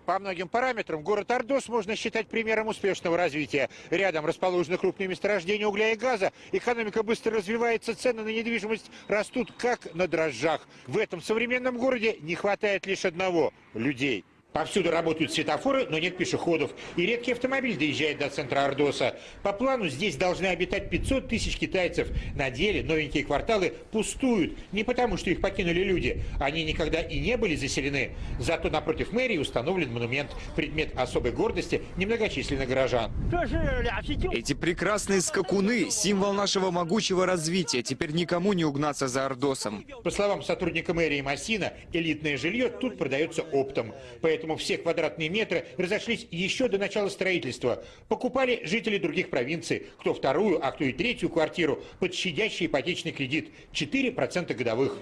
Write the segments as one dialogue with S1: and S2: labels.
S1: По многим параметрам город Ордос можно считать примером успешного развития. Рядом расположены крупные месторождения угля и газа. Экономика быстро развивается, цены на недвижимость растут как на дрожжах. В этом современном городе не хватает лишь одного – людей. Повсюду работают светофоры, но нет пешеходов. И редкий автомобиль доезжает до центра Ордоса. По плану здесь должны обитать 500 тысяч китайцев. На деле новенькие кварталы пустуют. Не потому, что их покинули люди. Они никогда и не были заселены. Зато напротив мэрии установлен монумент. Предмет особой гордости немногочисленных горожан.
S2: Эти прекрасные скакуны – символ нашего могучего развития. Теперь никому не угнаться за Ордосом.
S1: По словам сотрудника мэрии Массина, элитное жилье тут продается оптом. Поэтому все квадратные метры разошлись еще до начала строительства. Покупали жители других провинций, кто вторую, а кто и третью квартиру под щадящий ипотечный кредит – 4% годовых.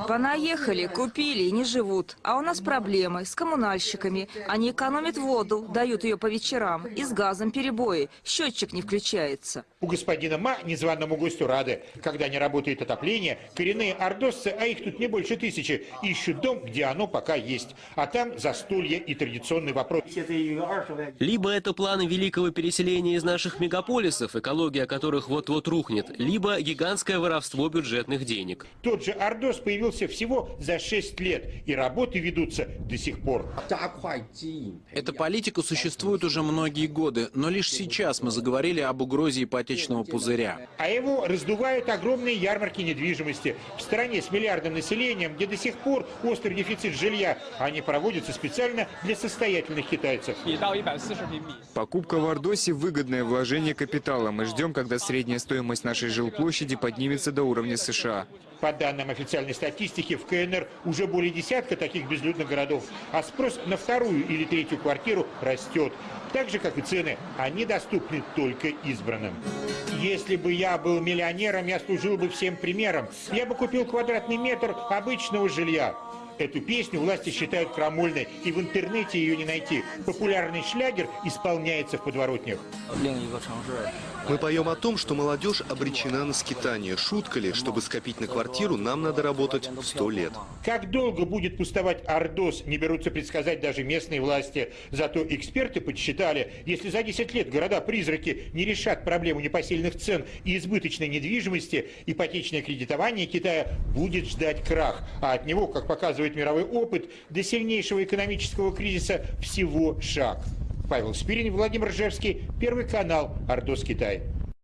S3: Понаехали, купили и не живут. А у нас проблемы с коммунальщиками. Они экономят воду, дают ее по вечерам. И с газом перебои. Счетчик не включается.
S1: У господина Ма незваному гостю рады. Когда не работает отопление, коренные ордосцы, а их тут не больше 1000, ищут дом, где оно пока есть. А там застолье и традиционный вопрос.
S4: Либо это планы великого переселения из наших мегаполисов, экология которых вот-вот рухнет, либо гигантское воровство бюджетных денег.
S1: Тот же Ордос появился всего за 6 лет, и работы ведутся до сих пор.
S5: Эта политика существует уже многие годы, но лишь сейчас мы заговорили об угрозе ипотечного пузыря.
S1: А его раздувают огромные ярмарки недвижимости. В стране с миллиардным населением, где до сих пор острый дефицит жилья, они проводятся специально для состоятельных китайцев.
S2: Покупка в Ордосе – выгодное вложение капитала. Мы ждем, когда средняя стоимость нашей жилплощади поднимется до уровня США.
S1: По данным официальной статистики, в КНР уже более десятка таких безлюдных городов, а спрос на вторую или третью квартиру растет. Так же, как и цены, они доступны только избранным. Если бы я был миллионером, я служил бы всем примером. Я бы купил квадратный метр обычного жилья. Эту песню власти считают крамольной, и в интернете ее не найти. Популярный шлягер исполняется в подворотнях.
S6: Мы поем о том, что молодежь обречена на скитание. Шутка ли, чтобы скопить на квартиру, нам надо работать 100 лет.
S1: Как долго будет пустовать Ордос, не берутся предсказать даже местные власти. Зато эксперты подсчитали, если за 10 лет города-призраки не решат проблему непосильных цен и избыточной недвижимости, ипотечное кредитование Китая будет ждать крах. А от него, как показывает мировой опыт, до сильнейшего экономического кризиса всего шаг. Павел Спирин, Владимир Ржевский, Первый канал, Ордос, Китай.